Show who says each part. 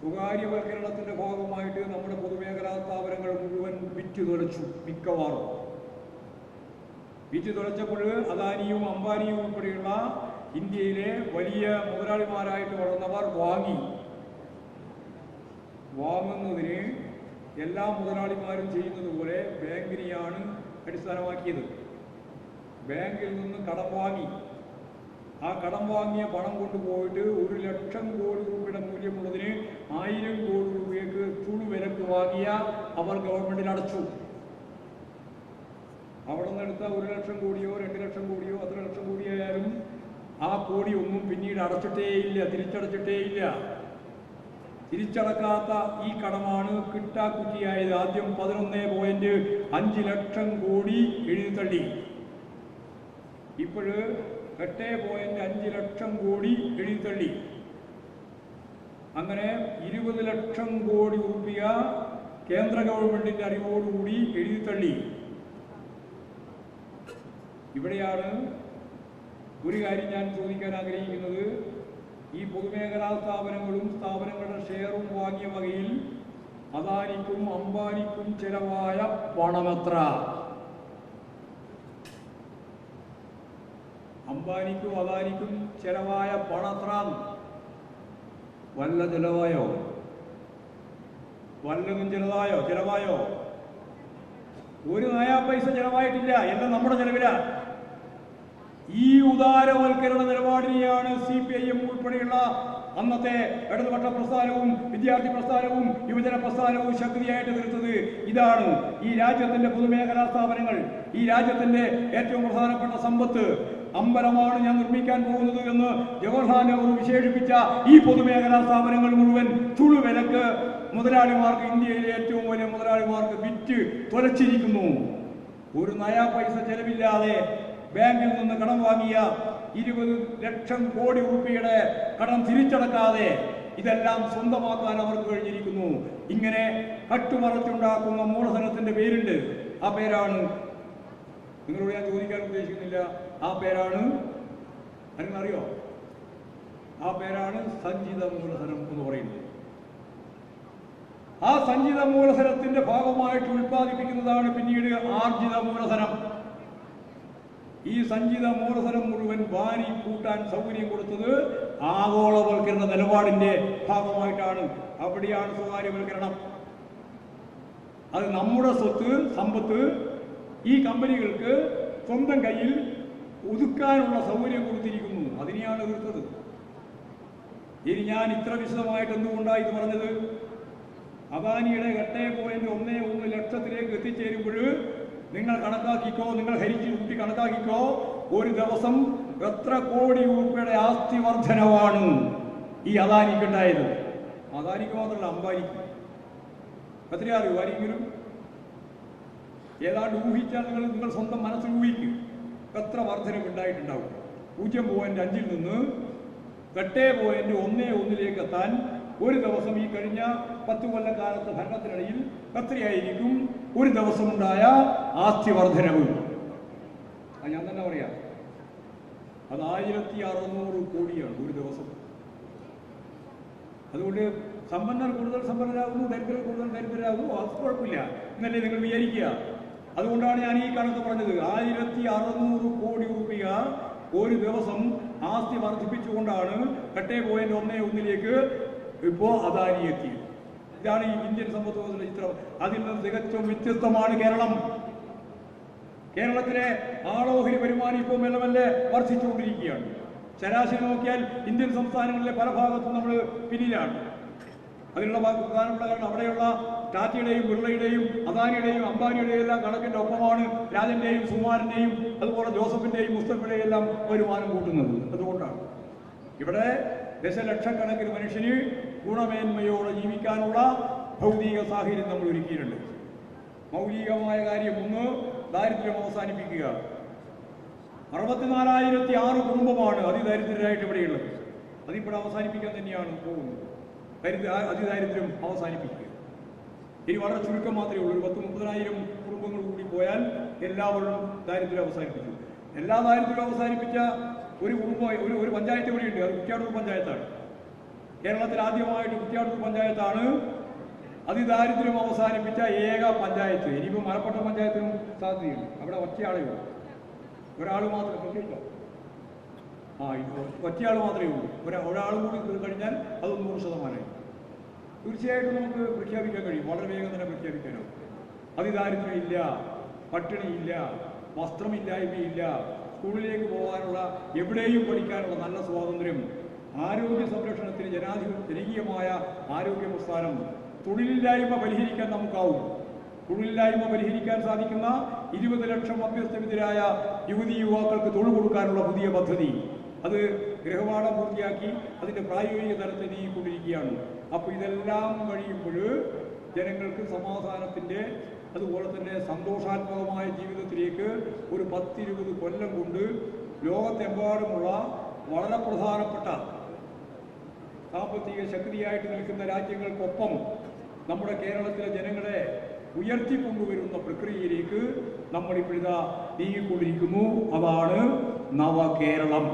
Speaker 1: സ്വകാര്യവൽക്കരണത്തിന്റെ ഭാഗമായിട്ട് നമ്മുടെ പൊതുമേഖലാ സ്ഥാപനങ്ങൾ മുഴുവൻ വിറ്റ് തുലച്ചു. മിക്കവാറും വിറ്റ് തുലച്ചപ്പോൾ അദാനിയും അംബാനിയും ഉൾപ്പെടെയുള്ള ഇന്ത്യയിലെ വലിയ മുതലാളിമാരായിട്ട് വളർന്നവർ വാങ്ങുന്നതിന് എല്ലാ മുതലാളിമാരും ചെയ്യുന്നത് പോലെ ബാങ്കിനെയാണ് അടിസ്ഥാനമാക്കിയത്. ബാങ്കിൽ നിന്ന് കടം വാങ്ങി, ആ കടം വാങ്ങിയ പണം കൊണ്ടുപോയിട്ട് 1,00,000 കോടി രൂപയുടെ മൂല്യമുള്ളതിന് 1000 കോടി രൂപയ്ക്ക് തുളുവിലക്ക് വാങ്ങിയ അവർ ഗവൺമെന്റിന് അടച്ചു. അവിടെ നിന്ന് എടുത്ത 1,00,000 കോടിയോ 2,00,000 കോടിയോ അത്ര ലക്ഷം കോടിയായാലും ആ കോടി ഒന്നും പിന്നീട് അടച്ചിട്ടേയില്ല, തിരിച്ചടച്ചിട്ടേയില്ല. തിരിച്ചടക്കാത്ത ഈ കടമാണ് കിട്ടാക്കുറ്റിയായത്. ആദ്യം 11.5 ലക്ഷം കോടി എഴുതിത്തള്ളി. ഇപ്പോഴ് 8.5 ലക്ഷം കോടി എഴുതിത്തള്ളി. അങ്ങനെ 20 ലക്ഷം കോടി രൂപ കേന്ദ്ര ഗവൺമെന്റിന്റെ അറിവോടുകൂടി എഴുതിത്തള്ളി. ഇവിടെയാണ് ഒരു കാര്യം ഞാൻ ചോദിക്കാൻ ആഗ്രഹിക്കുന്നത്. ഈ പൊതുമേഖലാ സ്ഥാപനങ്ങളുടെ ഷെയറും വാങ്ങിയ വകയിൽ അദാനിക്കും അംബാനിക്കും ചെലവായ പണമെത്ര? അംബാനിക്കും അദാനിക്കും ചെലവായ പണത്ര? വല്ല ചെലവായോ? വല്ലതും ചെലവായോ? ഒരു നയാ പൈസ ചെലവായിട്ടില്ല. എല്ലാം നമ്മുടെ ചെലവിലാ. ഈ ഉദാരവൽക്കരണ നിലപാടിനെയാണ് CPIM ഉൾപ്പെടെയുള്ള അന്നത്തെ ഇടതുപക്ഷ പ്രസ്ഥാനവും വിദ്യാർത്ഥി പ്രസ്ഥാനവും യുവജന പ്രസ്ഥാനവും ശക്തിയായിട്ട് നിർത്തത്. ഇതാണ് ഈ രാജ്യത്തിന്റെ പൊതുമേഖലാ സ്ഥാപനങ്ങൾ, ഈ രാജ്യത്തിന്റെ ഏറ്റവും പ്രധാനപ്പെട്ട സമ്പത്ത്. അമ്പലമാണ് ഞാൻ നിർമ്മിക്കാൻ പോകുന്നത് എന്ന് ജവഹർലാൽ നെഹ്റു വിശേഷിപ്പിച്ച ഈ പൊതുമേഖലാ സ്ഥാപനങ്ങൾ മുഴുവൻ തുളുവിലക്ക് മുതലാളിമാർക്ക്, ഇന്ത്യയിലെ ഏറ്റവും വലിയ മുതലാളിമാർക്ക് വിറ്റ് തുലച്ചിരിക്കുന്നു. ഒരു നയാ പൈസ ചെലവില്ലാതെ ബാങ്കിൽ നിന്ന് കടം വാങ്ങിയ 20 ലക്ഷം കോടി രൂപയുടെ കടം തിരിച്ചടക്കാതെ ഇതെല്ലാം സ്വന്തമാക്കാൻ അവർക്ക് കഴിഞ്ഞിരിക്കുന്നു. ഇങ്ങനെ കട്ടുമറച്ചുണ്ടാക്കുന്ന മൂലധനത്തിന്റെ പേരുണ്ട്. ആ പേരാണ്, നിങ്ങളോട് ഞാൻ ചോദിക്കാൻ ഉദ്ദേശിക്കുന്നില്ല, ആ പേരാണ് അറിയോ? ആ പേരാണ് സഞ്ചിത മൂലധനം എന്ന് പറയുന്നത്. ആ സഞ്ചിത മൂലധനത്തിന്റെ ഭാഗമായിട്ട് ഉൽപ്പാദിപ്പിക്കുന്നതാണ് പിന്നീട് ആർജിത മൂലധനം. ഈ സഞ്ചിത മൂലധനം മുഴുവൻ വാരി കൂട്ടാൻ സൗകര്യം കൊടുത്തത് ആഗോളവൽക്കരണ നിലപാടിന്റെ ഭാഗമായിട്ടാണ്. അവിടെയാണ് സ്വകാര്യവൽക്കരണം. അത് നമ്മുടെ സമ്പത്ത് ഈ കമ്പനികൾക്ക് സ്വന്തം കയ്യിൽ ഒതുക്കാനുള്ള സൗകര്യം കൊടുത്തിരിക്കുന്നു. അതിനെയാണ് എതിർത്തത്. ഇനി ഞാൻ ഇത്ര വിശദമായിട്ട് എന്തുകൊണ്ടാണ് ഇത് പറഞ്ഞത്? അദാനിയുടെ 8.1 ലക്ഷത്തിലേക്ക് എത്തിച്ചേരുമ്പോൾ നിങ്ങൾ കണക്കാക്കിക്കോ, നിങ്ങൾ ഹരിച്ച് കൂട്ടി കണക്കാക്കിക്കോ, ഒരു ദിവസം എത്ര കോടി രൂപയുടെ ആസ്തി വർധനവാണ് ഈ അദാനിക്കുണ്ടായത്. അദാനിക്ക് മാത്രമല്ല, അംബാനിക്ക് എത്രയാ അറിയൂ? ആരെങ്കിലും ഏതാണ്ട് ഊഹിച്ചാൽ നിങ്ങൾ സ്വന്തം മനസ്സിൽ ഊഹിക്കും എത്ര വർധനവ് ഉണ്ടായിട്ടുണ്ടാവും. 0.5 നിന്ന് 8.11 എത്താൻ ഒരു ദിവസം ഈ കഴിഞ്ഞ 10 കൊല്ലക്കാലത്തെ ഭരണത്തിനിടയിൽ എത്രയായിരിക്കും ഒരു ദിവസമുണ്ടായ ആസ്തി വർധനവ്? ഞാൻ തന്നെ പറയാം, അത് 1600 കോടിയാണ് ഒരു ദിവസം. അതുകൊണ്ട് സമ്പന്നർ കൂടുതൽ സമ്പന്നരാകുന്നു, ദരിദ്രർ കൂടുതൽ ദരിദ്രരാകുന്നു. അത് കുഴപ്പമില്ല എന്നല്ലേ നിങ്ങൾ വിചാരിക്കുക. അതുകൊണ്ടാണ് ഞാൻ ഈ കണക്ക് പറഞ്ഞത്. 1600 കോടി രൂപ ഒരു ദിവസം ആസ്തി വർദ്ധിപ്പിച്ചുകൊണ്ടാണ് 8.11 ഇപ്പോ അദാനി എത്തിയത്. ഇതാണ് ഈ ഇന്ത്യൻ സമ്പദ് വ്യവസ്ഥയുടെ ചിത്രം. അതിൽ നിന്ന് തികച്ചും വ്യത്യസ്തമാണ് കേരളം. കേരളത്തിലെ ആളോഹരി വരുമാനം ഇപ്പോൾ മെല്ലെ മെല്ലെ വർദ്ധിച്ചുകൊണ്ടിരിക്കുകയാണ്. ശരാശരി നോക്കിയാൽ ഇന്ത്യൻ സംസ്ഥാനങ്ങളിലെ പല ഭാഗത്തും നമ്മൾ പിന്നിലാണ്. അതിനുള്ള പ്രധാനപ്പെട്ട കാരണം അവിടെയുള്ള ടാറ്റയുടെയും ബിർളയുടെയും അദാനിയുടെയും അംബാനിയുടെയും എല്ലാം കണക്കിന്റെ ഒപ്പമാണ് രാജന്റെയും സുകുമാരന്റെയും അതുപോലെ ജോസഫിന്റെയും മുസ്തഫയുടെയും എല്ലാം വരുമാനം കൂട്ടുന്നത്. അതുകൊണ്ടാണ് ഇവിടെ ദശലക്ഷക്കണക്കിന് മനുഷ്യന് ഗുണമേന്മയോടെ ജീവിക്കാനുള്ള ഭൗതിക സാഹചര്യം നമ്മൾ ഒരുക്കിയിട്ടുണ്ട്. മൗലികമായ കാര്യം ഒന്ന്, ദാരിദ്ര്യം അവസാനിപ്പിക്കുക. 64,006 കുടുംബമാണ് അതിദരിദ്രരായിട്ട് ഇവിടെയുള്ളത്. അതിവിടെ അവസാനിപ്പിക്കാൻ തന്നെയാണ് പോകുന്നത്. അതിദാരിദ്ര്യം അവസാനിപ്പിക്കുക. ഇനി വളരെ ചുരുക്കം മാത്രമേ ഉള്ളൂ. 10,000-30,000 കുടുംബങ്ങൾ കൂടി പോയാൽ എല്ലാവരും ദാരിദ്ര്യം അവസാനിപ്പിച്ചു. എല്ലാ ദാരിദ്ര്യം അവസാനിപ്പിച്ച ഒരു കുടുംബം, ഒരു പഞ്ചായത്ത് ഇവിടെയുണ്ട്. അത് കുറ്റ്യാടൂർ പഞ്ചായത്താണ്. കേരളത്തിൽ ആദ്യമായിട്ട് കുറ്റ്യാട്ടൂർ പഞ്ചായത്താണ് അതിദാരിദ്ര്യം അവസാനിപ്പിച്ച ഏക പഞ്ചായത്ത്. ഇനിയിപ്പോൾ മലപ്പുറം പഞ്ചായത്തിനും സാധ്യതയുണ്ട്. അവിടെ ഒറ്റയാളേ ഉള്ളൂ, ഒരാൾ മാത്രം പ്രത്യേകിച്ചോ ഒറ്റയാൾ മാത്രമേ ഉള്ളൂ. ഒരാളും കൂടി കഴിഞ്ഞാൽ അത് 100%. തീർച്ചയായിട്ടും നമുക്ക് പ്രഖ്യാപിക്കാൻ കഴിയും, വളരെ വേഗം തന്നെ പ്രഖ്യാപിക്കാനോ. അതിദാരിദ്ര്യം ഇല്ല, പട്ടിണിയില്ല, വസ്ത്രമില്ലായ്മയില്ല, സ്കൂളിലേക്ക് പോകാനുള്ള എവിടെയും പഠിക്കാനുള്ള നല്ല സ്വാതന്ത്ര്യം, ആരോഗ്യ സംരക്ഷണത്തിന് ജനകീയമായ ആരോഗ്യ പ്രസ്ഥാനം, തൊഴിലില്ലായ്മ പരിഹരിക്കാൻ നമുക്കാവും. തൊഴിലില്ലായ്മ പരിഹരിക്കാൻ സാധിക്കുന്ന 20 ലക്ഷം അഭ്യസ്തവിദ്യരായ യുവതീ യുവാക്കൾക്ക് തൊഴിൽ കൊടുക്കാനുള്ള പുതിയ പദ്ധതി, അത് ഗൃഹപാഠം പൂർത്തിയാക്കി അതിൻ്റെ പ്രായോഗിക തലത്തിൽ നീങ്ങിക്കൊണ്ടിരിക്കുകയാണ്. അപ്പോൾ ഇതെല്ലാം കഴിയുമ്പോൾ ജനങ്ങൾക്ക് സമാധാനത്തിൻ്റെ അതുപോലെ തന്നെ സന്തോഷാത്മകമായ ജീവിതത്തിലേക്ക് ഒരു 10-20 കൊല്ലം കൊണ്ട് ലോകത്തെമ്പാടുമുള്ള വളരെ പ്രധാനപ്പെട്ട സാമ്പത്തിക ശക്തിയായിട്ട് നിൽക്കുന്ന രാജ്യങ്ങൾക്കൊപ്പം നമ്മുടെ കേരളത്തിലെ ജനങ്ങളെ ഉയർത്തിക്കൊണ്ടുവരുന്ന പ്രക്രിയയിലേക്ക് നമ്മളിപ്പോഴിതാ നീങ്ങിക്കൊണ്ടിരിക്കുന്നു. അതാണ് നവകേരളം.